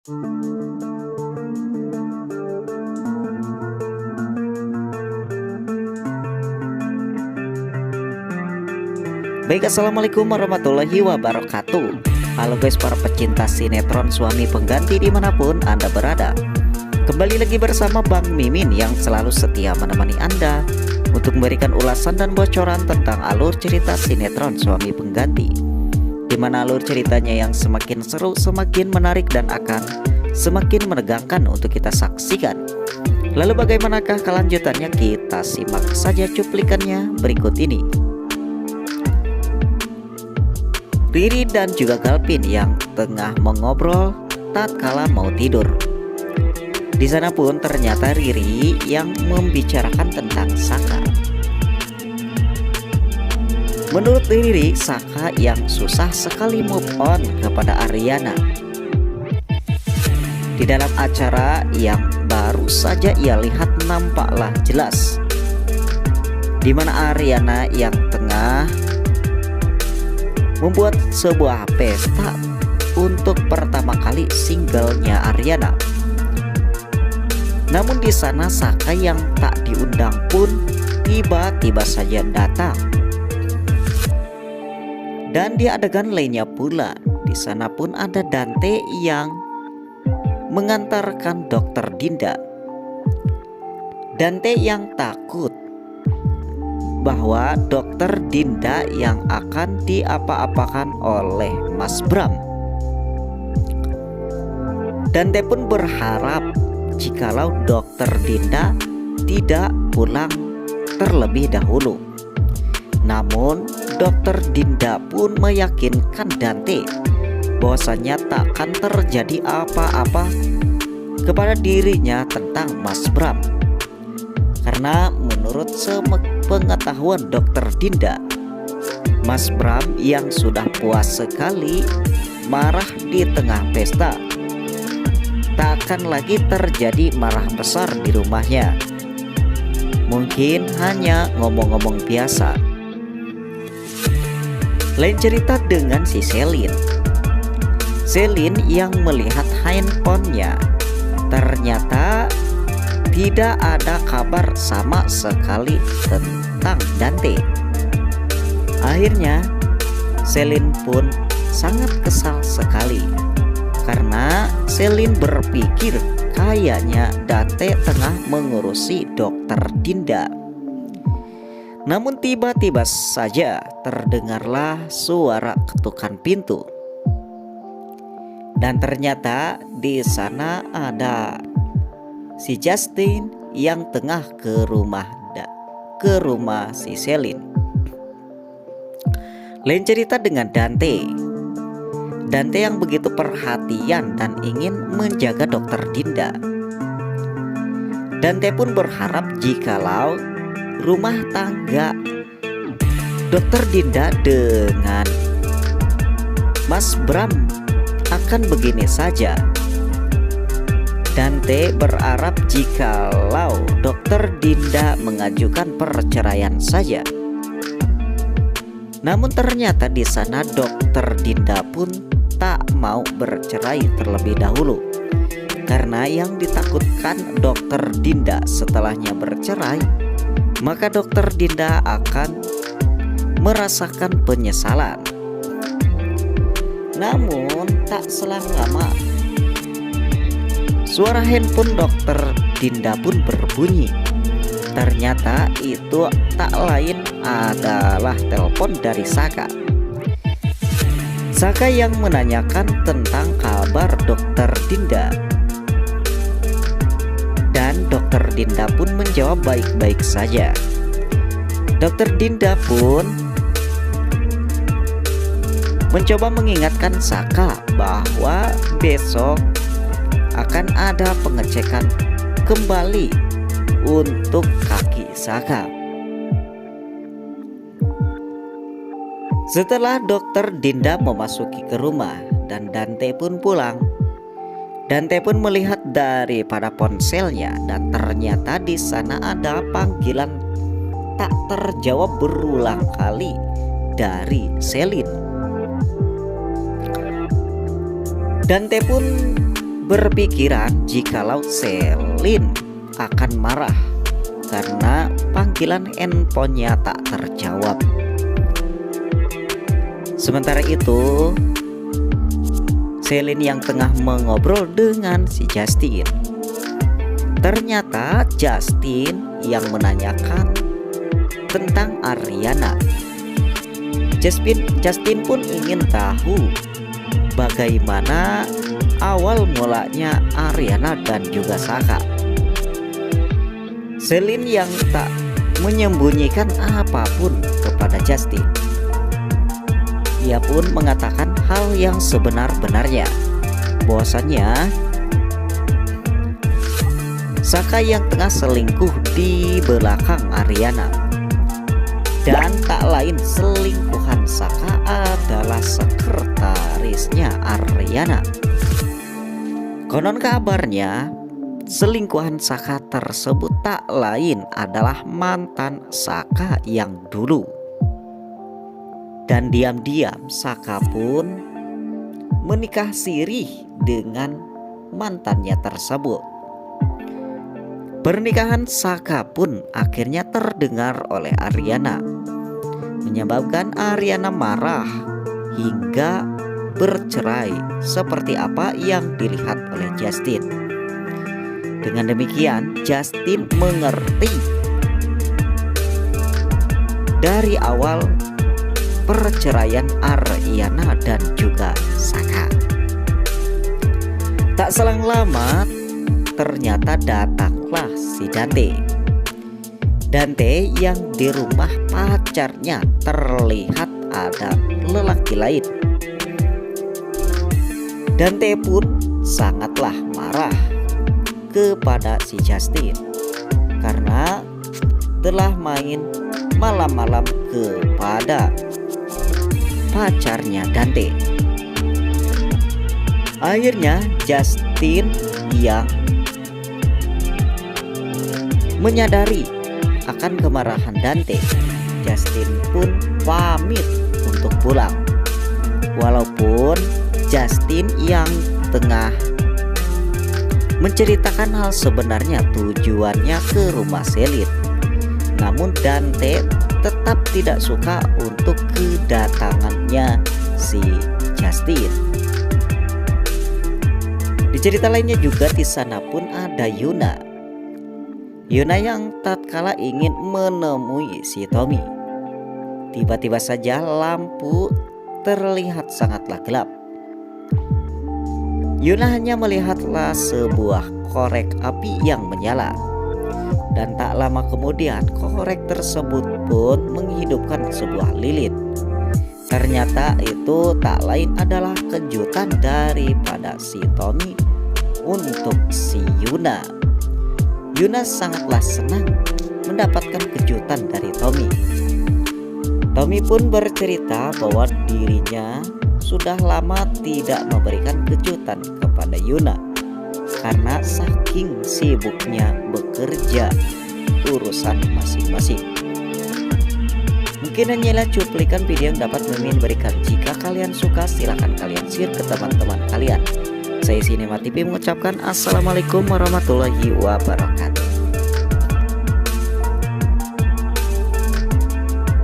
Baik, assalamualaikum warahmatullahi wabarakatuh. Halo guys, para pecinta sinetron Suami Pengganti dimanapun Anda berada. Kembali lagi bersama Bang Mimin yang selalu setia menemani Anda untuk memberikan ulasan dan bocoran tentang alur cerita sinetron Suami Pengganti, dimana alur ceritanya yang semakin seru, semakin menarik, dan akan semakin menegangkan untuk kita saksikan. Lalu bagaimanakah kelanjutannya? Kita simak saja cuplikannya berikut ini. Riri dan juga Galpin yang tengah mengobrol tatkala mau tidur. Di sana pun ternyata Riri yang membicarakan tentang Saka. Menurut Riri, Saka yang susah sekali move on kepada Ariana. Di dalam acara yang baru saja ia lihat nampaklah jelas di mana Ariana yang tengah membuat sebuah pesta untuk pertama kali singlenya Ariana. Namun di sana Saka yang tak diundang pun tiba-tiba saja datang. Dan di adegan lainnya pula, di sana pun ada Dante yang mengantarkan Dokter Dinda. Dante yang takut bahwa Dokter Dinda yang akan diapa-apakan oleh Mas Bram. Dante pun berharap jikalau Dokter Dinda tidak pulang terlebih dahulu. Namun Dokter Dinda pun meyakinkan Dante bahwasanya takkan terjadi apa-apa kepada dirinya tentang Mas Bram. Karena menurut sepengetahuan Dokter Dinda, Mas Bram yang sudah puas sekali marah di tengah pesta, tak akan lagi terjadi marah besar di rumahnya. Mungkin hanya ngomong-ngomong biasa. Lain cerita dengan si Selin. Selin yang melihat handphonenya, ternyata tidak ada kabar sama sekali tentang Dante. Akhirnya Selin pun sangat kesal sekali karena Selin berpikir kayaknya Dante tengah mengurusi Dokter Dinda. Namun tiba-tiba saja terdengarlah suara ketukan pintu. Dan ternyata di sana ada si Justin yang tengah ke rumah si Selin. Lain cerita dengan Dante. Dante yang begitu perhatian dan ingin menjaga Dokter Dinda. Dante pun berharap jikalau rumah tangga Dokter Dinda dengan Mas Bram akan begini saja. Dante berharap jikalau Dokter Dinda mengajukan perceraian saja. Namun ternyata di sana Dokter Dinda pun tak mau bercerai terlebih dahulu. Karena yang ditakutkan Dokter Dinda setelahnya bercerai, maka Dokter Dinda akan merasakan penyesalan. Namun tak selang lama suara handphone Dokter Dinda pun berbunyi. Ternyata itu tak lain adalah telepon dari Saka. Saka yang menanyakan tentang kabar Dokter Dinda. Dan Dokter Dinda pun menjawab baik-baik saja. Dokter Dinda pun mencoba mengingatkan Saka bahwa besok akan ada pengecekan kembali untuk kaki Saka. Setelah Dokter Dinda memasuki ke rumah dan Dante pun pulang, Dante pun melihat daripada ponselnya dan ternyata di sana ada panggilan tak terjawab berulang kali dari Selin. Dante pun berpikiran jikalau Selin akan marah karena panggilan handphonenya tak terjawab. Sementara itu, Selin yang tengah mengobrol dengan si Justin. Ternyata Justin yang menanyakan tentang Ariana. Justin pun ingin tahu bagaimana awal mulanya Ariana dan juga Saka. Selin yang tak menyembunyikan apapun kepada Justin. Ia pun mengatakan hal yang sebenar-benarnya, bahwasannya Saka yang tengah selingkuh di belakang Ariana. Dan tak lain selingkuhan Saka adalah sekretarisnya Ariana. Konon kabarnya selingkuhan Saka tersebut tak lain adalah mantan Saka yang dulu. Dan diam-diam Saka pun menikah sirih dengan mantannya tersebut. Pernikahan Saka pun akhirnya terdengar oleh Ariana, menyebabkan Ariana marah hingga bercerai seperti apa yang dilihat oleh Justin. Dengan demikian Justin mengerti dari awal perceraian Ariana dan juga Saka. Tak selang lama ternyata datanglah si Dante. Dante yang di rumah pacarnya terlihat ada lelaki lain. Dante pun sangatlah marah kepada si Justin karena telah main malam-malam kepada pacarnya Dante. Akhirnya Justin yang menyadari akan kemarahan Dante, Justin pun pamit untuk pulang. Walaupun Justin yang tengah menceritakan hal sebenarnya tujuannya ke rumah Selin, namun Dante tetap tidak suka untuk kedatangannya si Justin. Di cerita lainnya juga di sana pun ada Yuna yang tatkala ingin menemui si Tommy. Tiba-tiba saja lampu terlihat sangatlah gelap. Yuna hanya melihatlah sebuah korek api yang menyala. Dan tak lama kemudian korek tersebut pun menghidupkan sebuah lilin. Ternyata itu tak lain adalah kejutan daripada si Tommy untuk si Yuna. Yuna sangatlah senang mendapatkan kejutan dari Tommy. Tommy pun bercerita bahwa dirinya sudah lama tidak memberikan kejutan kepada Yuna karena saking sibuknya bekerja urusan masing-masing. Mungkin hanyalah cuplikan video yang dapat Mimin berikan. Jika kalian suka silahkan kalian share ke teman-teman kalian. Saya Sinema TV mengucapkan Assalamualaikum warahmatullahi wabarakatuh.